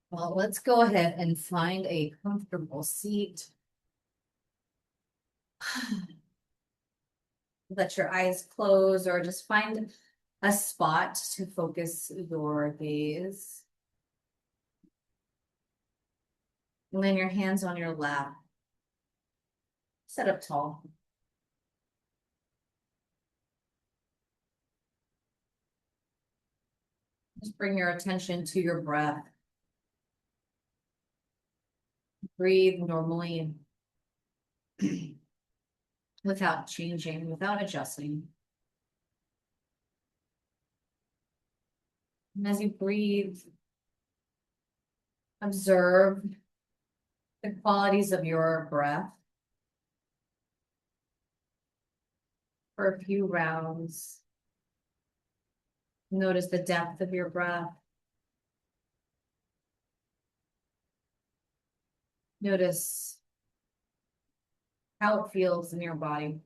Well, let's go ahead and find a comfortable seat. Let your eyes close or just find a spot to focus your gaze. Land your hands on your lap. Sit up tall. Just bring your attention to your breath. Breathe normally without changing, without adjusting. And as you breathe, observe the qualities of your breath for a few rounds. Notice the depth of your breath. Notice how it feels in your body.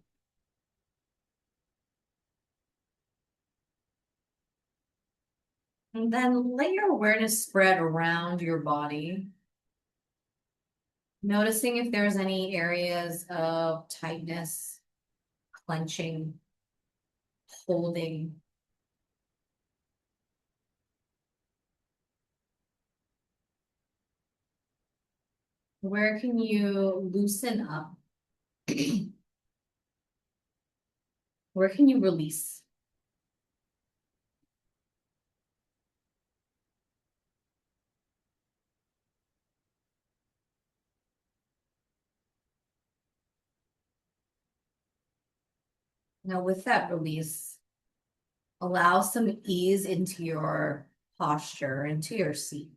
And then let your awareness spread around your body. Noticing if there's any areas of tightness, clenching, holding. Where can you loosen up? Where can you release? Now, with that release, allow some ease into your posture, into your seat.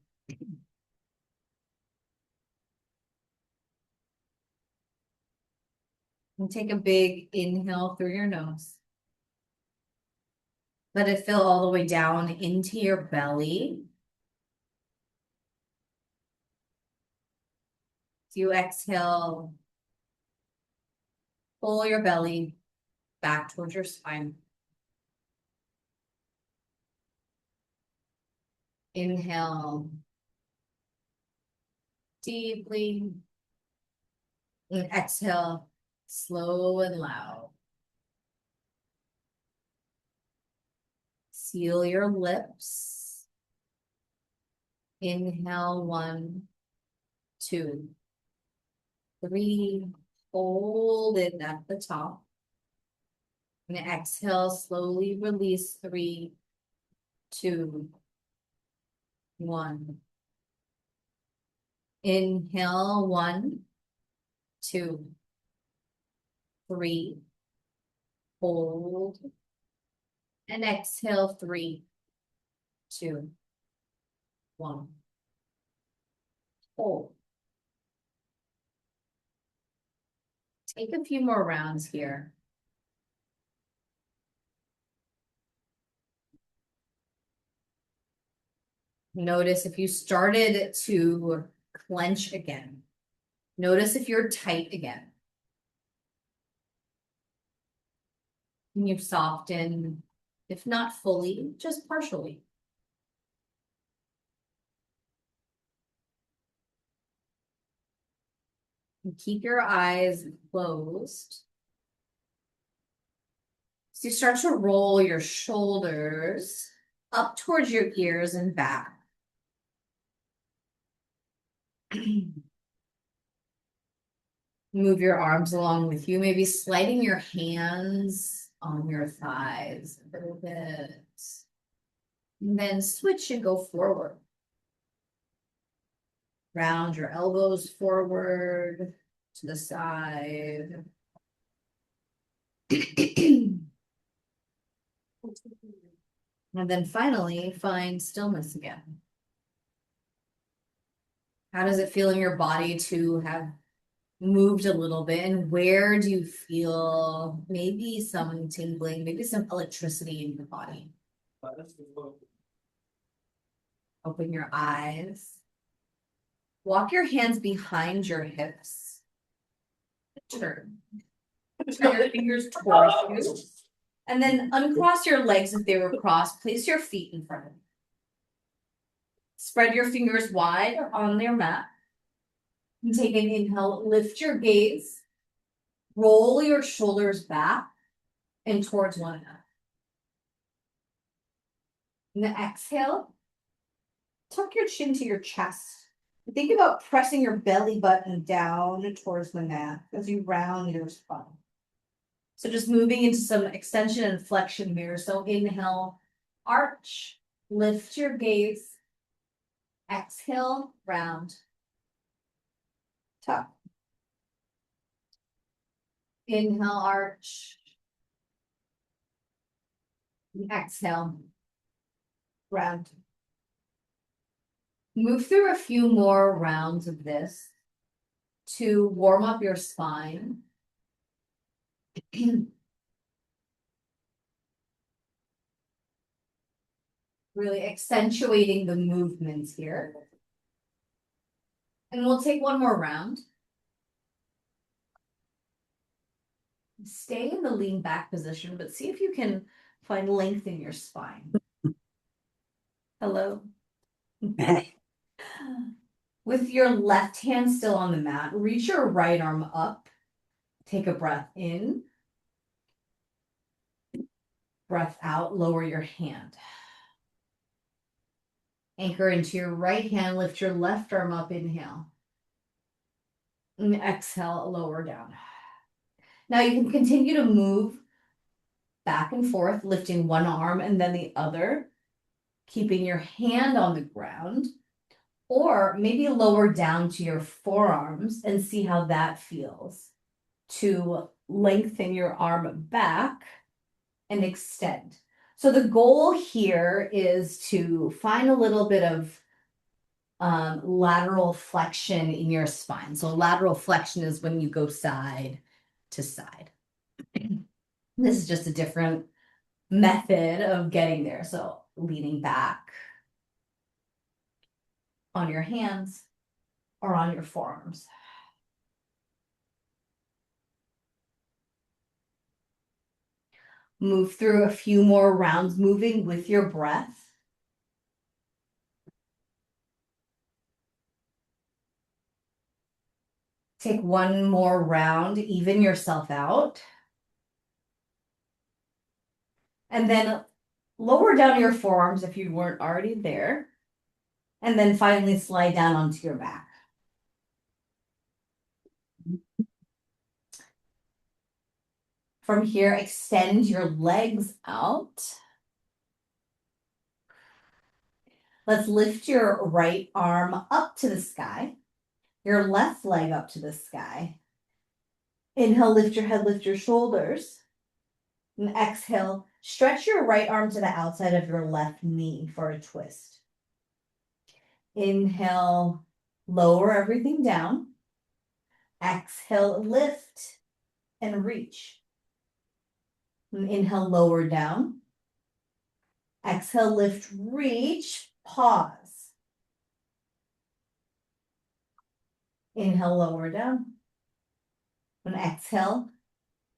And take a big inhale through your nose. Let it fill all the way down into your belly. As you exhale, pull your belly back towards your spine. Inhale deeply and exhale slow and loud. Seal your lips. Inhale 1, 2, 3. Hold it at the top. And exhale, slowly release 3, 2, 1. Inhale 1, 2, 3. Hold. And exhale 3, 2, 1. Hold. Take a few more rounds here. Notice if you started to clench again. Notice if you're tight again. Can you soften, if not fully, just partially? And keep your eyes closed. So you start to roll your shoulders up towards your ears and back. Move your arms along with you, maybe sliding your hands on your thighs a little bit. And then switch and go forward. Round your elbows forward to the side. And then finally, find stillness again. How does it feel in your body to have moved a little bit? And where do you feel maybe some tingling, maybe some electricity in your body? Open your eyes. Walk your hands behind your hips. Turn. Turn your fingers towards you. And then uncross your legs if they were crossed. Place your feet in front of you. Spread your fingers wide on your mat. And take an inhale, lift your gaze, roll your shoulders back and towards one another. And then exhale, tuck your chin to your chest. Think about pressing your belly button down towards the mat as you round your spine. So just moving into some extension and flexion here. So inhale, arch, lift your gaze. Exhale, round. Tuck. Inhale, arch. Exhale, round. Move through a few more rounds of this to warm up your spine. Really accentuating the movements here. And we'll take one more round. Stay in the lean back position, but see if you can find length in your spine. Hello. With your left hand still on the mat, reach your right arm up. Take a breath in. Breath out, lower your hand. Anchor into your right hand, lift your left arm up, inhale. And exhale, lower down. Now you can continue to move back and forth, lifting one arm and then the other, keeping your hand on the ground, or maybe lower down to your forearms and see how that feels. To lengthen your arm back and extend. So the goal here is to find a little bit of lateral flexion in your spine. So lateral flexion is when you go side to side. This is just a different method of getting there. So leaning back on your hands or on your forearms. Move through a few more rounds, moving with your breath. Take one more round, even yourself out. And then lower down your forearms if you weren't already there. And then finally slide down onto your back. From here, extend your legs out. Let's lift your right arm up to the sky, your left leg up to the sky. Inhale, lift your head, lift your shoulders. And exhale, stretch your right arm to the outside of your left knee for a twist. Inhale, lower everything down. Exhale, lift and reach. And inhale, lower down. Exhale, lift, reach, pause. Inhale, lower down. And exhale,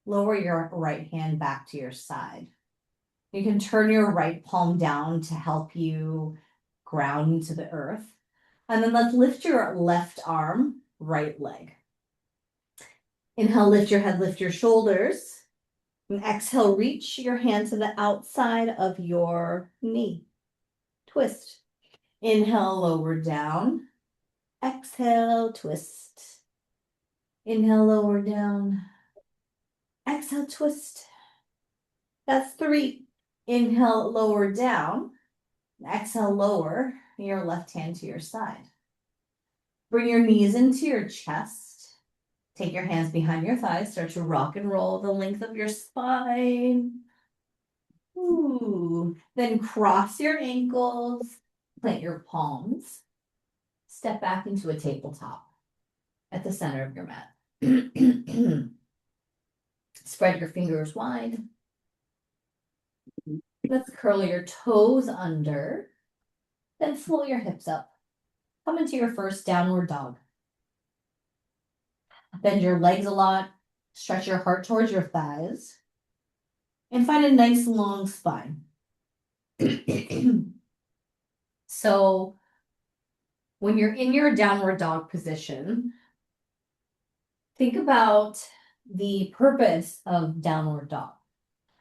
lower your right hand back to your side. You can turn your right palm down to help you ground into the earth. And then let's lift your left arm, right leg. Inhale, lift your head, lift your shoulders. And exhale, reach your hand to the outside of your knee. Twist. Inhale, lower down. Exhale, twist. Inhale, lower down. Exhale, twist. That's 3. Inhale, lower down. Exhale, lower your left hand to your side. Bring your knees into your chest. Take your hands behind your thighs. Start to rock and roll the length of your spine. Ooh. Then cross your ankles. Plant your palms. Step back into a tabletop at the center of your mat. Spread your fingers wide. Let's curl your toes under. Then float your hips up. Come into your first downward dog. Bend your legs a lot. Stretch your heart towards your thighs. And find a nice long spine. So When you're in your downward dog position, think about the purpose of downward dog.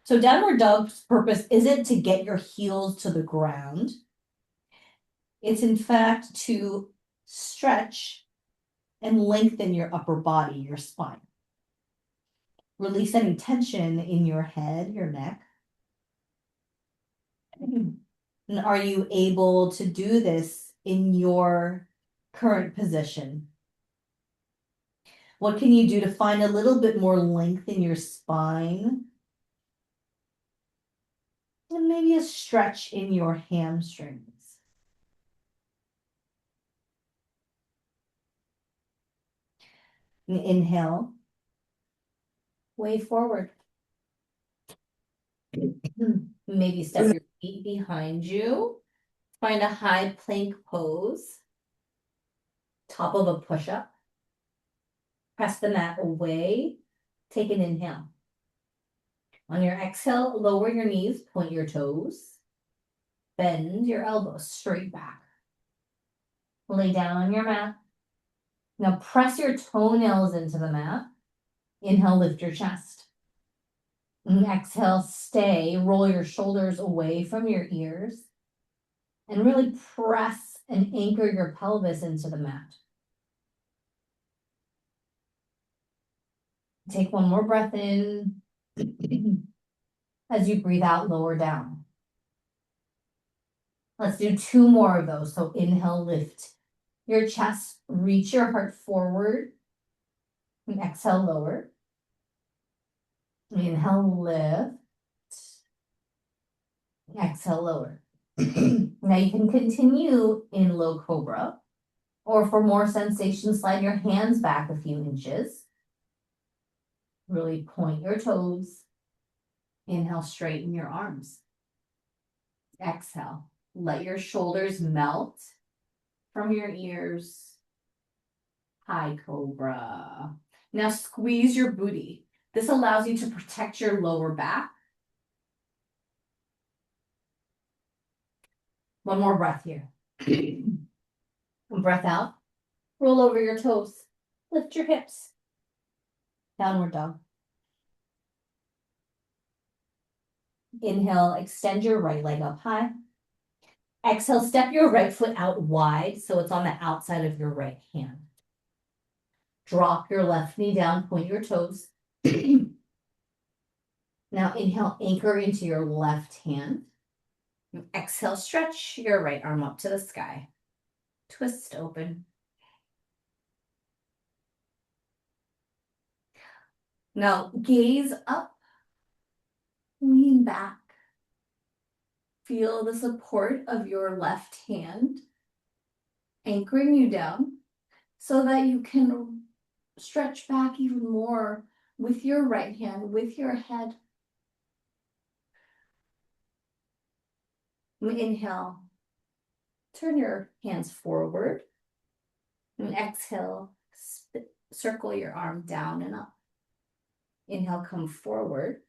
So downward dog's purpose isn't to get your heels to the ground. It's in fact to stretch and lengthen your upper body, your spine. Release any tension in your head, your neck. And are you able to do this in your current position? What can you do to find a little bit more length in your spine? And maybe a stretch in your hamstrings. And inhale. Way forward. Maybe step your feet behind you. Find a high plank pose. Top of a push-up. Press the mat away. Take an inhale. On your exhale, lower your knees, point your toes. Bend your elbows straight back. Lay down on your mat. Now press your toenails into the mat. Inhale, lift your chest. And exhale, stay. Roll your shoulders away from your ears. And really press and anchor your pelvis into the mat. Take one more breath in. As you breathe out, lower down. Let's do 2 more of those. So inhale, lift your chest, reach your heart forward. And exhale, lower. Inhale, lift. Exhale, lower. Now you can continue in low cobra, or for more sensation, slide your hands back a few inches. Really point your toes. Inhale, straighten your arms. Exhale, let your shoulders melt from your ears. High cobra. Now squeeze your booty. This allows you to protect your lower back. One more breath here. Breath out. Roll over your toes. Lift your hips. Downward dog. Inhale, extend your right leg up high. Exhale, step your right foot out wide so it's on the outside of your right hand. Drop your left knee down, point your toes. Now inhale, anchor into your left hand. Exhale, stretch your right arm up to the sky. Twist open. Now gaze up. Lean back. Feel the support of your left hand anchoring you down so that you can stretch back even more with your right hand, with your head. Inhale, turn your hands forward. And exhale, circle your arm down and up. Inhale, come forward.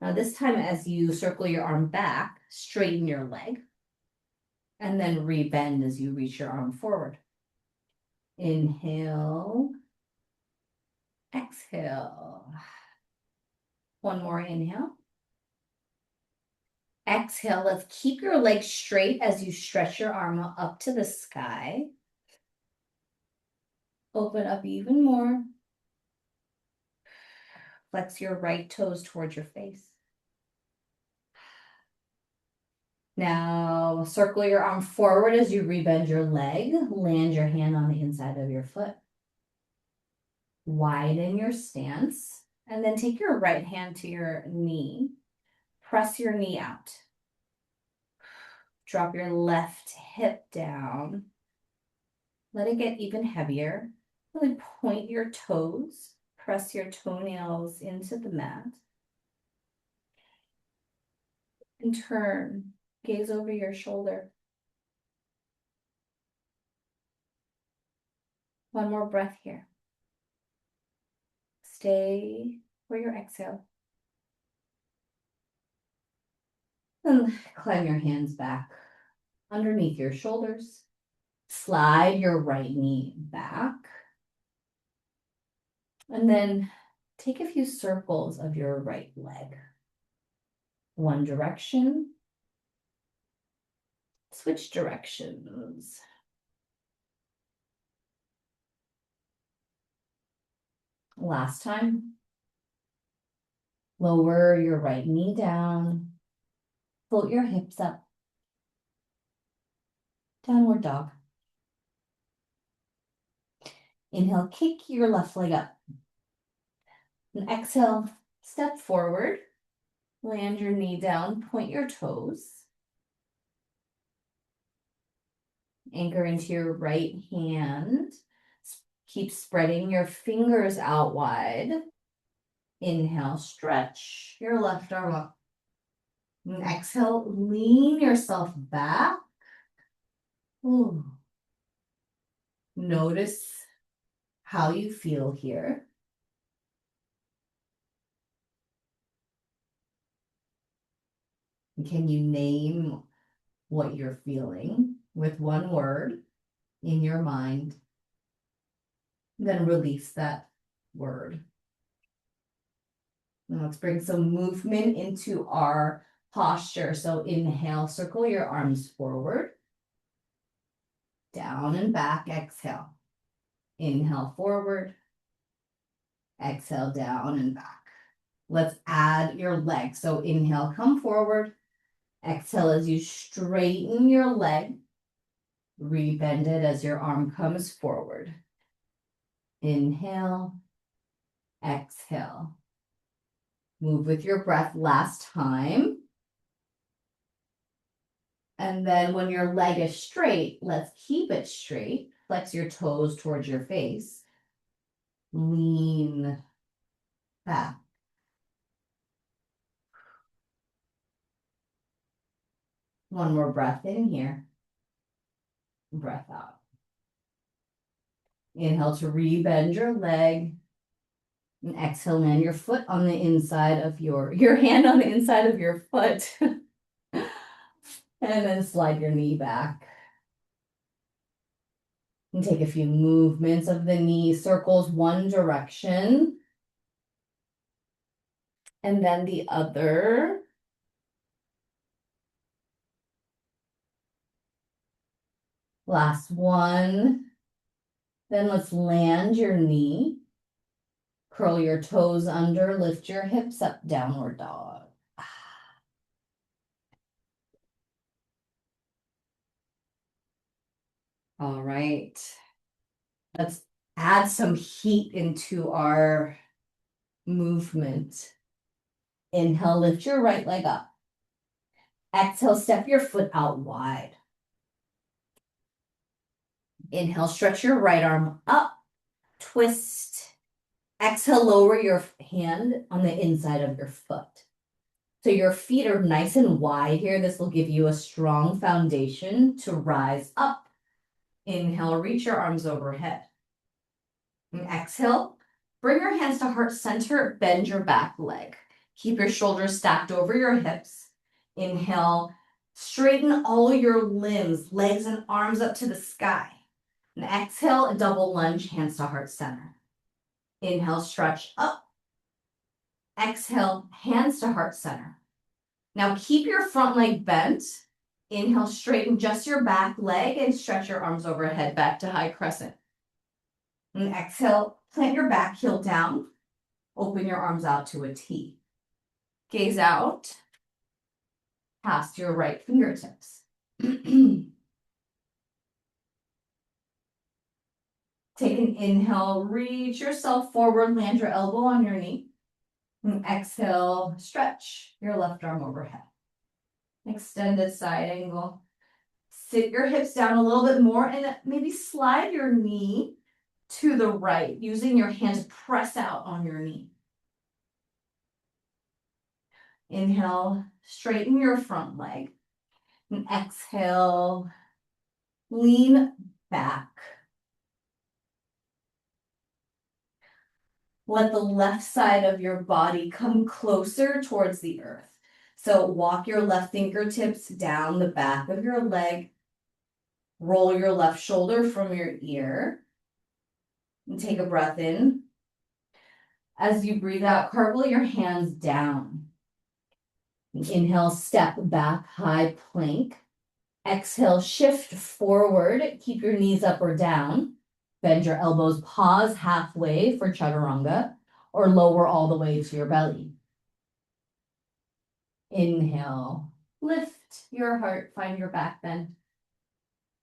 Now this time as you circle your arm back, straighten your leg. And then rebend as you reach your arm forward. Inhale. Exhale. One more inhale. Exhale, let's keep your legs straight as you stretch your arm up to the sky. Open up even more. Flex your right toes towards your face. Now circle your arm forward as you rebend your leg. Land your hand on the inside of your foot. Widen your stance. And then take your right hand to your knee. Press your knee out. Drop your left hip down. Let it get even heavier. Really point your toes. Press your toenails into the mat. And turn. Gaze over your shoulder. One more breath here. Stay for your exhale. And climb your hands back underneath your shoulders. Slide your right knee back. And then take a few circles of your right leg. One direction. Switch directions. Last time. Lower your right knee down. Float your hips up. Downward dog. Inhale, kick your left leg up. And exhale, step forward. Land your knee down, point your toes. Anchor into your right hand. Keep spreading your fingers out wide. Inhale, stretch your left arm up. And exhale, lean yourself back. Ooh. Notice how you feel here. Can you name what you're feeling with one word in your mind? Then release that word. And let's bring some movement into our posture. So inhale, circle your arms forward. Down and back, exhale. Inhale forward. Exhale down and back. Let's add your legs. So inhale, come forward. Exhale as you straighten your leg. Rebend it as your arm comes forward. Inhale. Exhale. Move with your breath last time. And then when your leg is straight, let's keep it straight. Flex your toes towards your face. Lean back. One more breath in here. Breath out. Inhale to rebend your leg. And exhale, land your foot on the inside of your hand on the inside of your foot. And then slide your knee back. And take a few movements of the knee, circles one direction. And then the other. Last one. Then let's land your knee. Curl your toes under, lift your hips up, downward dog. All right. Let's add some heat into our movement. Inhale, lift your right leg up. Exhale, step your foot out wide. Inhale, stretch your right arm up, twist. Exhale, lower your hand on the inside of your foot. So your feet are nice and wide here. This will give you a strong foundation to rise up. Inhale, reach your arms overhead. And exhale, bring your hands to heart center, bend your back leg. Keep your shoulders stacked over your hips. Inhale, straighten all your limbs, legs and arms up to the sky. And exhale, a double lunge, hands to heart center. Inhale, stretch up. Exhale, hands to heart center. Now keep your front leg bent. Inhale, straighten just your back leg and stretch your arms overhead back to high crescent. And exhale, plant your back heel down. Open your arms out to a T. Gaze out past your right fingertips. Take an inhale, reach yourself forward, land your elbow on your knee. And exhale, stretch your left arm overhead. Extended side angle. Sit your hips down a little bit more and maybe slide your knee to the right, using your hand to press out on your knee. Inhale, straighten your front leg. And exhale, lean back. Let the left side of your body come closer towards the earth. So walk your left fingertips down the back of your leg. Roll your left shoulder from your ear. And take a breath in. As you breathe out, cartwheel your hands down. Inhale, step back, high plank. Exhale, shift forward. Keep your knees up or down. Bend your elbows, pause halfway for chaturanga, or lower all the way to your belly. Inhale, lift your heart, find your back bend.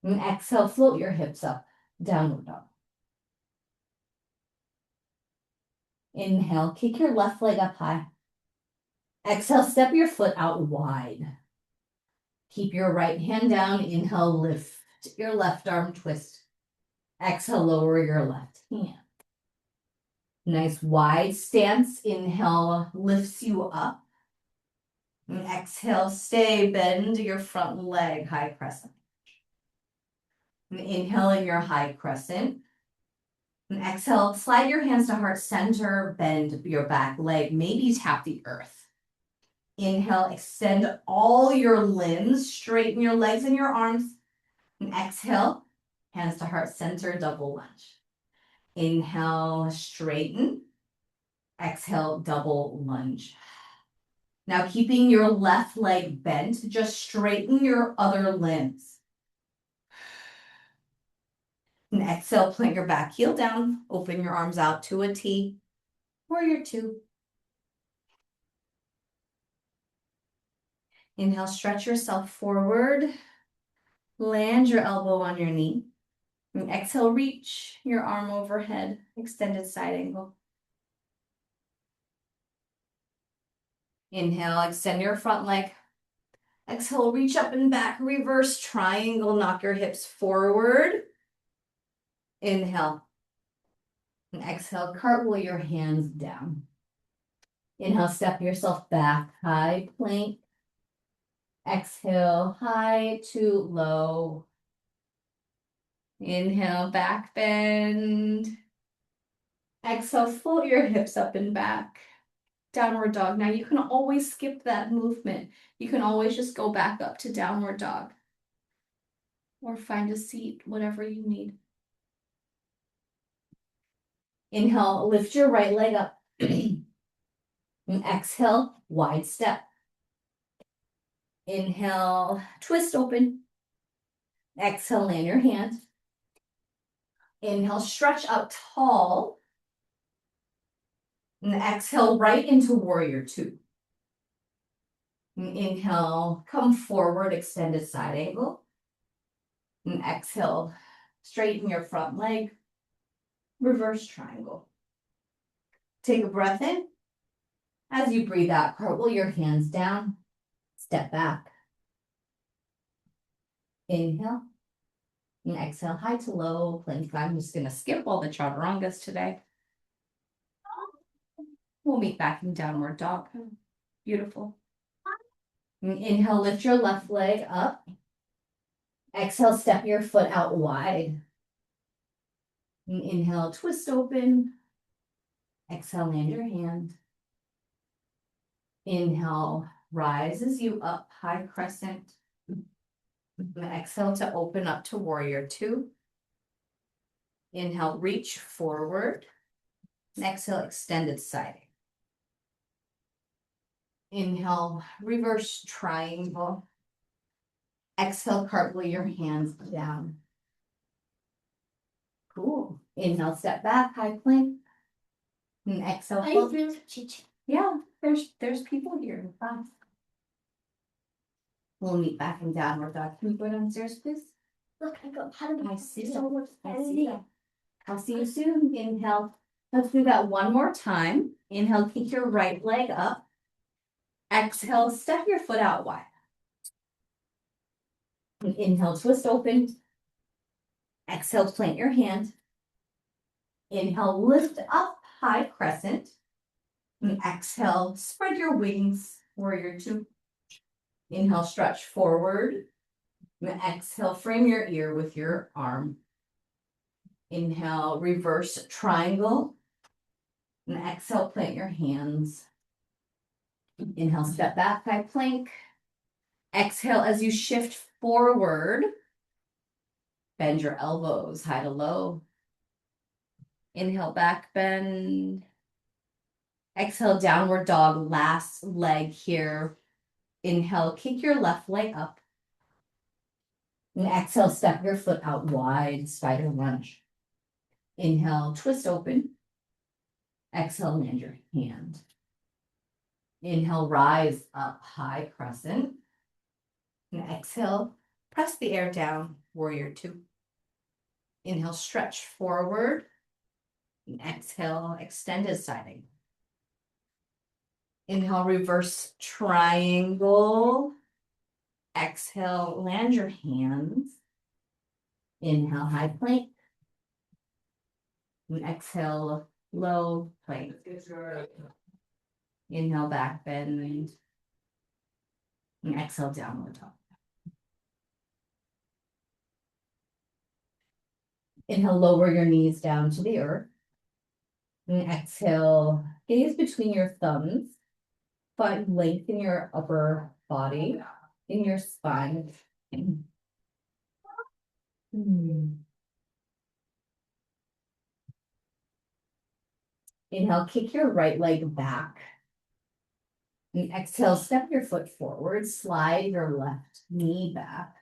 And exhale, float your hips up, downward dog. Inhale, kick your left leg up high. Exhale, step your foot out wide. Keep your right hand down. Inhale, lift your left arm, twist. Exhale, lower your left hand. Nice wide stance. Inhale, lifts you up. And exhale, stay, bend your front leg, high crescent. And inhale in your high crescent. And exhale, slide your hands to heart center, bend your back leg, maybe tap the earth. Inhale, extend all your limbs, straighten your legs and your arms. And exhale, hands to heart center, double lunge. Inhale, straighten. Exhale, double lunge. Now keeping your left leg bent, just straighten your other limbs. And exhale, plant your back heel down, open your arms out to a T, warrior two. Inhale, stretch yourself forward, land your elbow on your knee. And exhale, reach your arm overhead, extended side angle. Inhale, extend your front leg. Exhale, reach up and back, reverse triangle, knock your hips forward. Inhale. And exhale, cartwheel your hands down. Inhale, step yourself back, high plank. Exhale, high to low. Inhale, back bend. Exhale, float your hips up and back. Downward dog. Now you can always skip that movement. You can always just go back up to downward dog. Or find a seat, whatever you need. Inhale, lift your right leg up. And exhale, wide step. Inhale, twist open. Exhale, land your hand. Inhale, stretch up tall. And exhale, right into warrior two. And inhale, come forward, extended side angle. And exhale, straighten your front leg. Reverse triangle. Take a breath in. As you breathe out, cartwheel your hands down. Step back. Inhale. And exhale, high to low plank. I'm just going to skip all the chaturangas today. We'll meet back in downward dog. Beautiful. And inhale, lift your left leg up. Exhale, step your foot out wide. And inhale, twist open. Exhale, land your hand. Inhale, rises you up, high crescent. And exhale to open up to warrior two. Inhale, reach forward. And exhale, extended side. Inhale, reverse triangle. Exhale, cartwheel your hands down. Cool. Inhale, step back, high plank. And exhale, yeah, there's people here in class. We'll meet back in downward dog. Can you go downstairs, please? Look, I got part of I see so much I see that. I'll see you soon. Inhale. Let's do that one more time. Inhale, kick your right leg up. Exhale, step your foot out wide. And inhale, twist open. Exhale, plant your hand. Inhale, lift up, high crescent. And exhale, spread your wings, warrior two. Inhale, stretch forward. And exhale, frame your ear with your arm. Inhale, reverse triangle. And exhale, plant your hands. Inhale, step back, high plank. Exhale as you shift forward. bend your elbows high to low. Inhale, back bend. Exhale, downward dog, last leg here. Inhale, kick your left leg up. And exhale, step your foot out wide, spider lunge. Inhale, twist open. Exhale, land your hand. Inhale, rise up, high crescent. And exhale, press the air down, warrior two. Inhale, stretch forward. And exhale, extended siding. Inhale, reverse triangle. Exhale, land your hands. Inhale, high plank. And exhale, low plank. Inhale, back bend. And exhale, downward dog. Inhale, lower your knees down to the earth. And exhale, gaze between your thumbs. Find length in your upper body, in your spine. Inhale, kick your right leg back. And exhale, step your foot forward, slide your left knee back.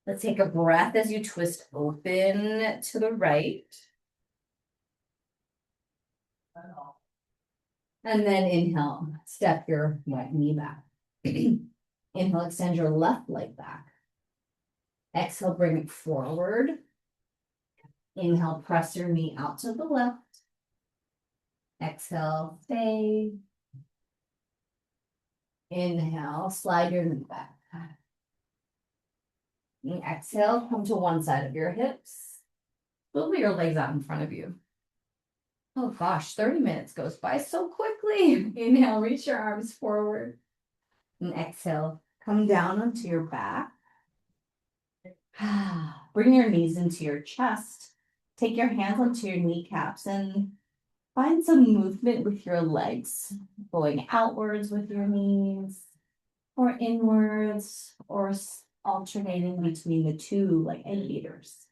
Let's take a breath as you twist open to the right. And then inhale, step your right knee back. Inhale, extend your left leg back. Exhale, bring it forward. Inhale, press your knee out to the left. Exhale, stay. Inhale, slide your knee back. And exhale, come to one side of your hips. Swivel your legs out in front of you. Oh gosh, 30 minutes goes by so quickly. Inhale, reach your arms forward. And exhale, come down onto your back. Bring your knees into your chest. Take your hands onto your kneecaps and find some movement with your legs, going outwards with your knees, or inwards, or alternating between the two like egg beaters.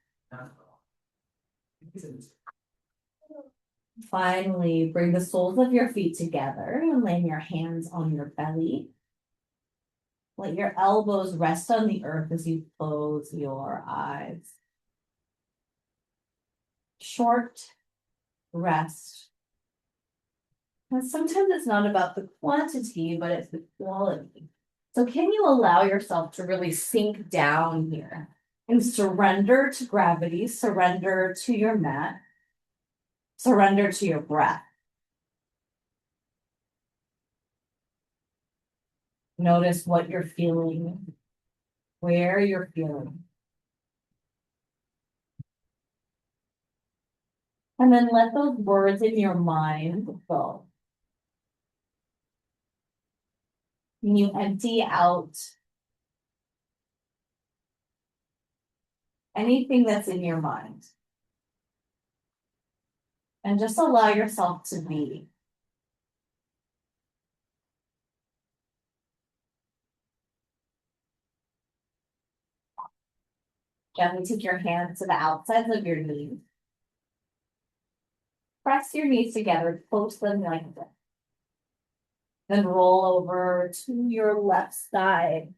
Finally, bring the soles of your feet together and lay your hands on your belly. Let your elbows rest on the earth as you close your eyes. Short rest. And sometimes it's not about the quantity, but it's the quality. So can you allow yourself to really sink down here and surrender to gravity, surrender to your mat, surrender to your breath? Notice what you're feeling, where you're feeling. And then let those words in your mind go. You empty out anything that's in your mind. And just allow yourself to be. Gently take your hands to the outsides of your knees. Press your knees together, close them like this. Then roll over to your left side.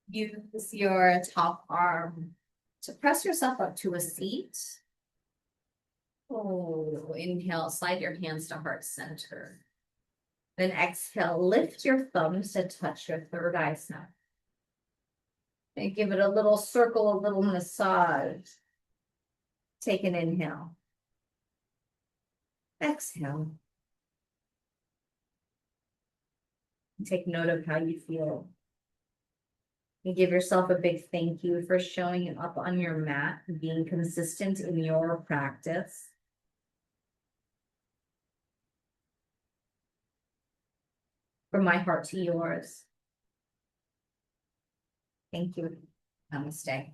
Use your top arm to press yourself up to a seat. Oh, inhale, slide your hands to heart center. Then exhale, lift your thumbs to touch your third eye snap. And give it a little circle, a little massage. Take an inhale. Exhale. Take note of how you feel. And give yourself a big thank you for showing up on your mat, being consistent in your practice. From my heart to yours. Thank you. Namaste.